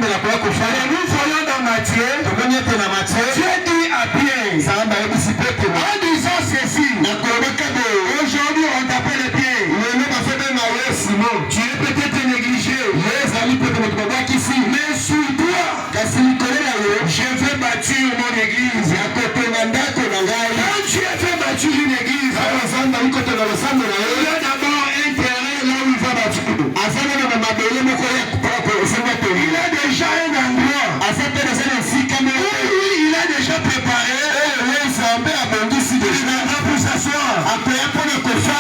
nous voyons dans Matthieu, Dieu dit à Pierre, en disant ceci, aujourd'hui on t'appelle Pierre. Tu es peut-être négligé, mais sur toi, je vais bâtir mon église. Quand tu as fait bâtir une église, il y a d'abord un terrain là où il va bâtir. Il a déjà un endroit où il a déjà préparé pour s'asseoir.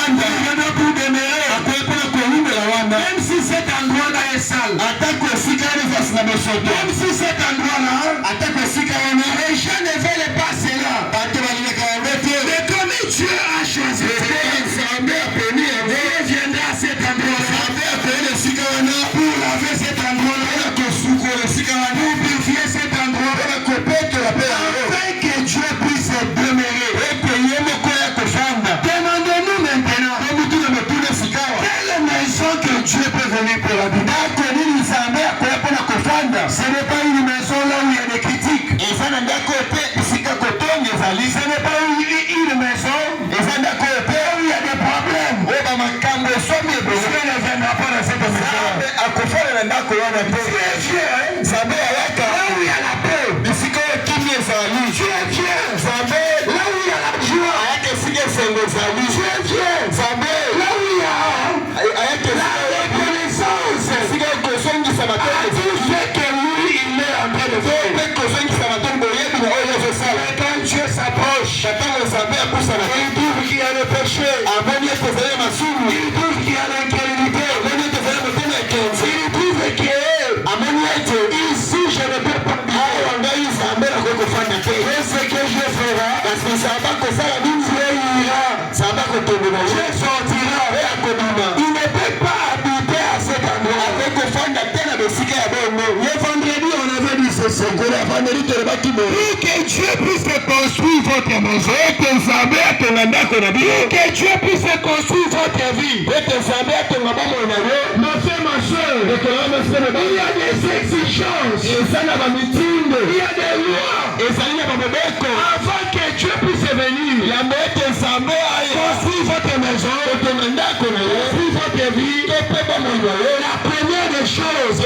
Il y en a pour demeurer. Même si cet endroit-là est sale, même si cet endroit-là, les gens ne veulent pas cela. Mais comme Dieu a choisi, Dieu viendra à cet endroit-là pour laver cet endroit-là, pour purifier cet endroit, afin que Dieu puisse demeurer. Demandons-nous maintenant, quelle maison que Dieu peut venir pour habiter? Ce n'est pas une maison là où il y a des critiques. Ce n'est pas une maison où il y a des problèmes. Dieu ne viendra pas dans cette maison. Dieu est Dieu. Là où il y a la paix. Dieu est Dieu. Là où il y a la joie. Dieu est Dieu. Là où il y a la reconnaissance. À tout fait que lui, il est en train de faire. Mais quand Dieu s'approche, il trouve qu'il y a le péché. Il trouve qu'il y a l'incrédulité. Il trouve que ici je ne peux pas vivre. Et ce que je ferai, Dieu sortira. Il ne peut pas habiter à cet endroit. Le vendredi, on avait dit ceci. Pour que Dieu puisse construire votre maison, pour que Dieu puisse construire votre vie, ma frère, ma soeur, il y a des exigences, il y a des lois, avant que Dieu puisse venir, construire votre maison, construire votre vie. La première des choses,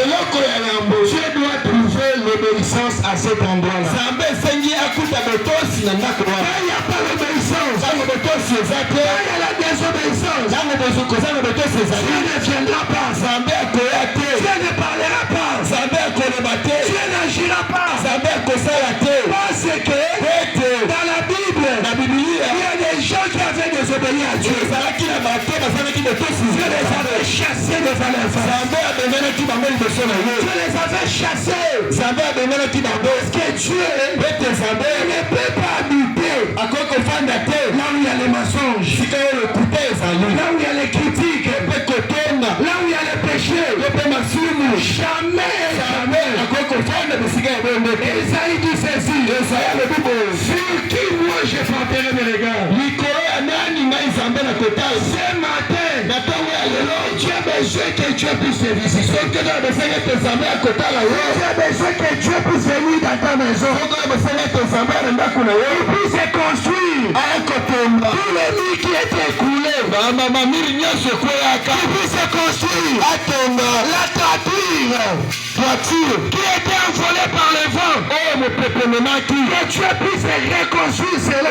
Dieu doit trouver l'obéissance à cet endroit-là. Quand il n'y a pas l'obéissance, quand il y a la désobéissance, Dieu ne viendra pas. Dieu ne parlera pas. Dieu n'agira pas. Parce que dans la Bible, il y a des gens qui avaient désobéi à Dieu. Dieu les avait chassés devant les femmes. Dieu les avait chassés. Parce que Dieu ne peut pas habiter là où il y a les mensonges, là où il y a les critiques, là où il y a les péchés. Jamais. Esaïe dit ceci. Sur qui moi je frapperai mes regards. Ce matin, tu as besoin que Dieu puisse te visiter. Tu as besoin que Dieu puisse venir dans ta maison. Il puisse construire tout le mur qui est écoulé. Il puisse construire la toiture qui était envolée par le vent. Que Dieu puisse reconstruire cela.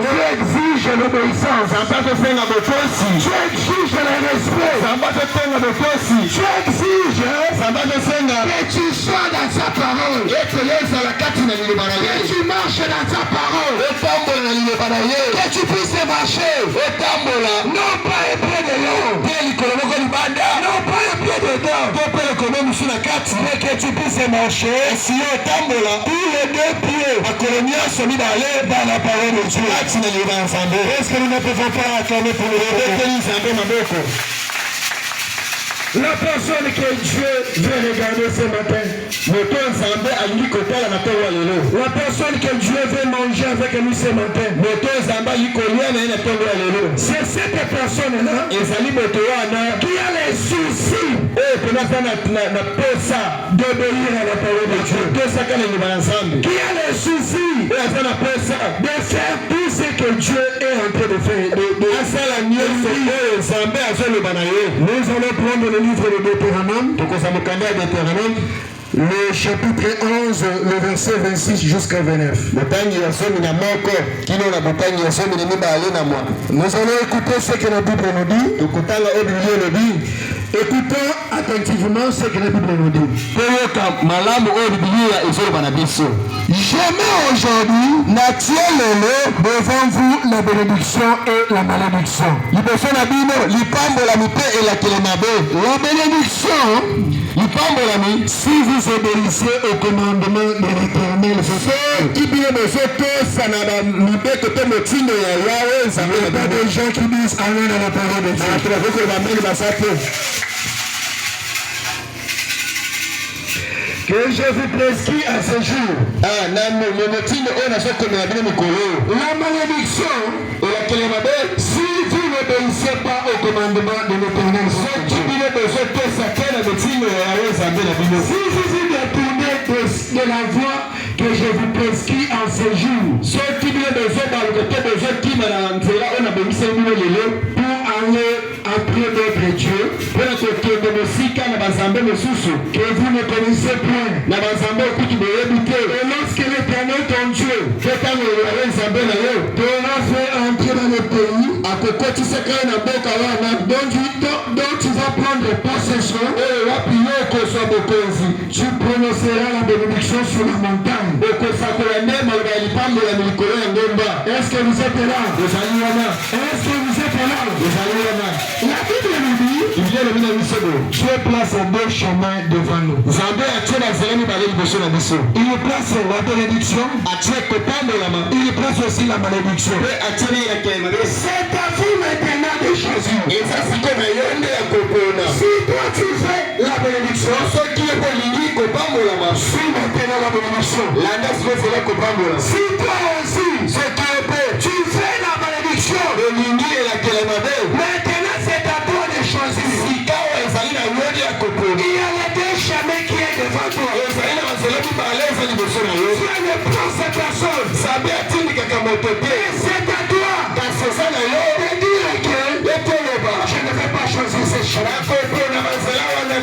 Dieu exige l'obéissance. Dieu exige le respect. Dieu exige que tu sois dans sa parole. Que tu marches dans sa parole. Que tu puisses marcher. Non pas un pied de l'homme. Non pas un pied dedans. Mais que tu puisses marcher tous les deux pieds dans la parole de Dieu. Est-ce que nous ne pouvons pas acclamer pour le Seigneur? La personne que Dieu veut regarder ce matin. La personne que Dieu veut manger avec nous ce matin. C'est cette personne-là qui a les soucis d'obéir à la parole de Dieu. Qui a les soucis de faire tout ce que Dieu est en train de faire. Nous allons prendre le livre de Deutéronome, le chapitre 11, le verset 26 jusqu'à 29. Nous allons écouter ce que la Bible nous dit. Écoutons attentivement ce que la Bible nous dit. Jamais aujourd'hui devant vous la bénédiction et la malédiction. La bénédiction, si vous obéissez au commandement de l'Éternel, il y a des gens qui disent Amen à la parole de Dieu. Que je vous prescris à ce jour. La malédiction, si vous n'obéissez pas au commandement de l'Éternel, si vous vous détournez de la voie que je vous prescris en ce jour, pour aller après d'autres dieux, que vous ne connaissez point. Et lorsque l'Éternel ton Dieu t'aura fait entrer dans le pays dont tu vas prendre possession, tu prononceras la bénédiction sur la montagne. Est-ce que vous êtes là? Est-ce que vous êtes là? La Bible nous dit Dieu place deux chemins devant nous. Il place la bénédiction, il place aussi la malédiction. C'est à vous maintenant de choisir. Si toi tu fais la bénédiction, suis maintenant la bénédiction. Si toi aussi tu fais la malédiction, maintenant c'est à toi de choisir. Il y a les deux chemins qui est devant toi. Tu ne prends cette personne. C'est à toi de dire que je ne vais pas choisir ce chemin.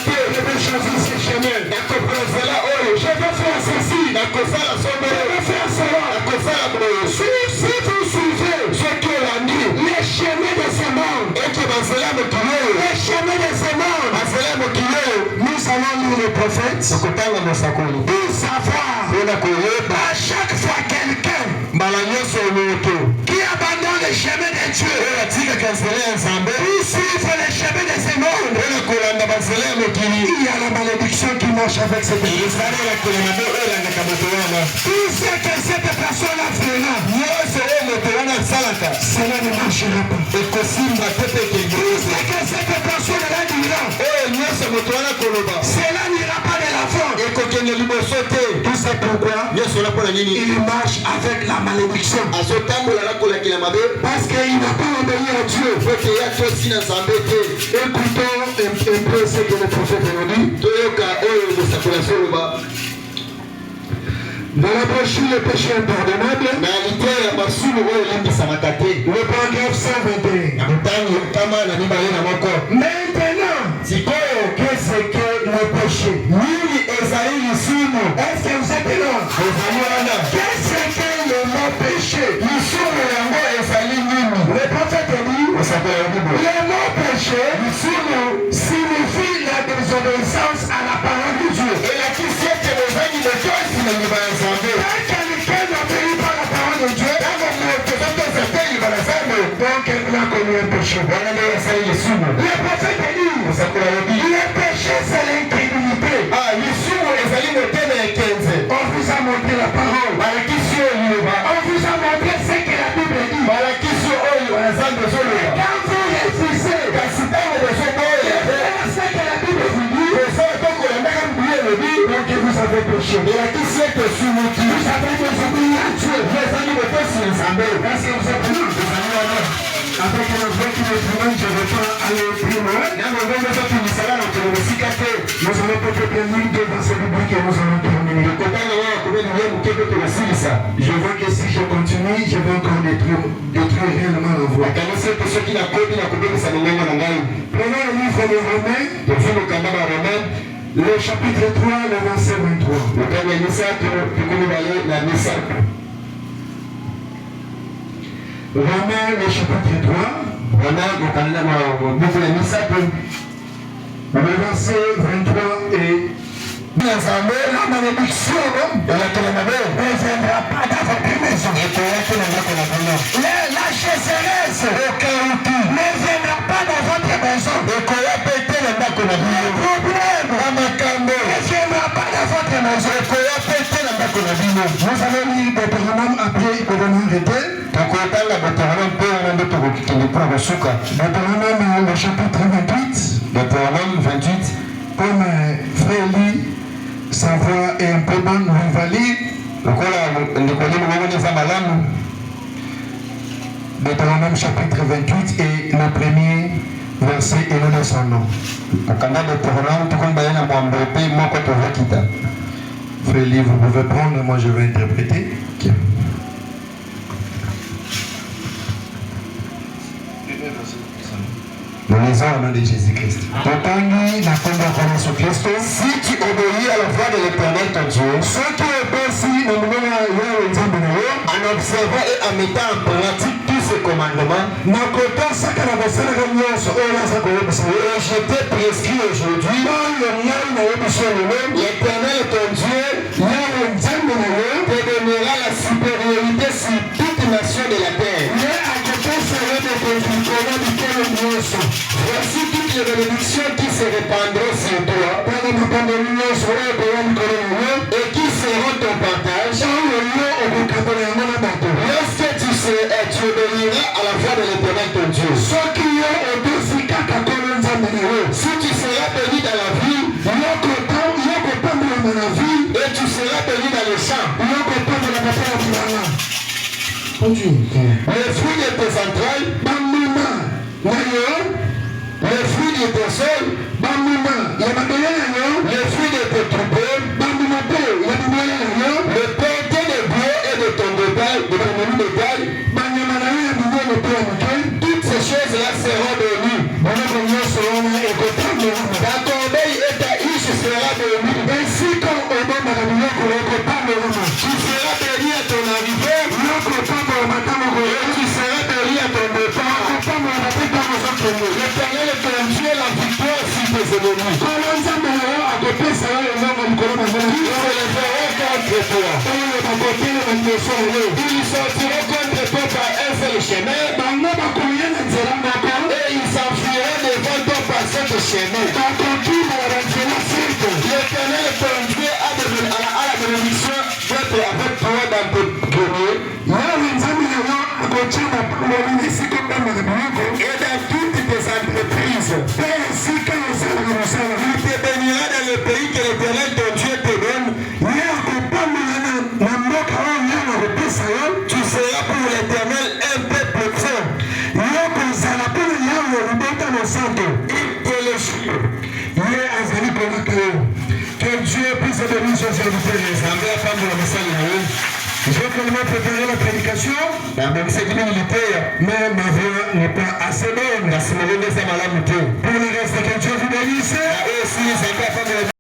Je vais choisir ce chemin. Je vais faire ceci. Je vais faire cela. Si vous suivez ce que la nuit, les chemins de ce monde, les chemins de ce monde, nous allons lire le prophète pour savoir à chaque fois quelqu'un qui abandonne le chemin de Dieu pour suivre le chemin de ce monde, il y a la malédiction qui marche avec cette personne. Tout ce que cette personne a fait là, cela ne marchera pas. Tout ce que cette personne a dit là, cela n'ira pas de l'avant. Tout c'est pourquoi il marche avec la malédiction. Parce qu'il n'a pas obéi à Dieu. Écoutons un peu ce que le prophète nous dit. Dans la brochure Le péché impardonnable, le paragraphe 121. Maintenant, qu'est-ce que le péché? Est-ce que vous êtes là? Qu'est-ce que le mot péché? Le prophète dit, le mot péché signifie la désobéissance à la parole de Dieu. Quand quelqu'un n'obéit pas à la parole de Dieu, donc il a connu un péché. Le prophète dit, le péché c'est l'incrédulité. On vous a montré la parole. On vous a montré ce que la Bible dit. Et quand vous refusez de faire ce que la avez péché. Et à qui c'est que soumis, vous avez désobéi à Dieu. Les amis de tous les amis. Est-ce que vous êtes là? Avec un objet qui me promène, je ne vais pas aller plus loin. Nous allons peut-être terminer devant ce public et nous allons terminer. Je vois que si je continue, je vais encore détruire réellement la voie. Prenons le livre de Romains, le chapitre 3, le verset 23. Romains, le chapitre 3, le verset 23 et la malédiction ne viendra pas dans votre maison. La chasseresse ne viendra pas dans votre maison. Le problème ne viendra pas dans votre maison. Vous allez lire Deutéronome après il peut venir arrêter. Deutéronome le chapitre 28. Deutéronome 28. Comme frère lit, sa voix est un peu bonne, on va lire. Deutéronome chapitre 28 et le premier verset et le descendant. Frère lit, vous pouvez prendre, moi je vais interpréter. Okay. Nous lisons au nom de Jésus-Christ. Si tu obéis à la voix de l'Éternel ton Dieu, en observant et en mettant en pratique tous ses commandements, et je t'ai prescrit aujourd'hui, l'Éternel ton Dieu te donnera la supériorité sur toute nation de la terre. Voici toutes les bénédictions qui se répandront sur toi et qui seront ton partage lorsque tu obéiras à la voix de l'Éternel ton Dieu. Si tu seras béni dans la vie et tu seras béni dans le champ, les fruits de tes entrailles, les fruits de tes sols, les fruits de tes troupeaux, le pâté de bois et de ton bétail, toutes ces choses-là seront bénies. Ta corbeille et ta huche sera bénie. Tu seras béni à ton arrivée et tu seras béni à ton départ. L'Éternel ton Dieu la victoire sur tes ennemis. Ils se lèveront contre toi. Ils sortiront contre toi par un seul chemin et ils s'enfuiront devant toi par cet chemin. L'Éternel ton Dieu a la bénédiction d'être avec toi dans tes guerriers et dans toutes tes entreprises. Il te bénira dans le pays que l'Éternel ton Dieu te donne. Tu seras pour l'Éternel un peuple saint. Que Dieu puisse bénir son serviteur. Je vais seulement préparer la prédication, mais ma voix n'est pas assez bonne. Pour le reste, que Dieu vous bénisse.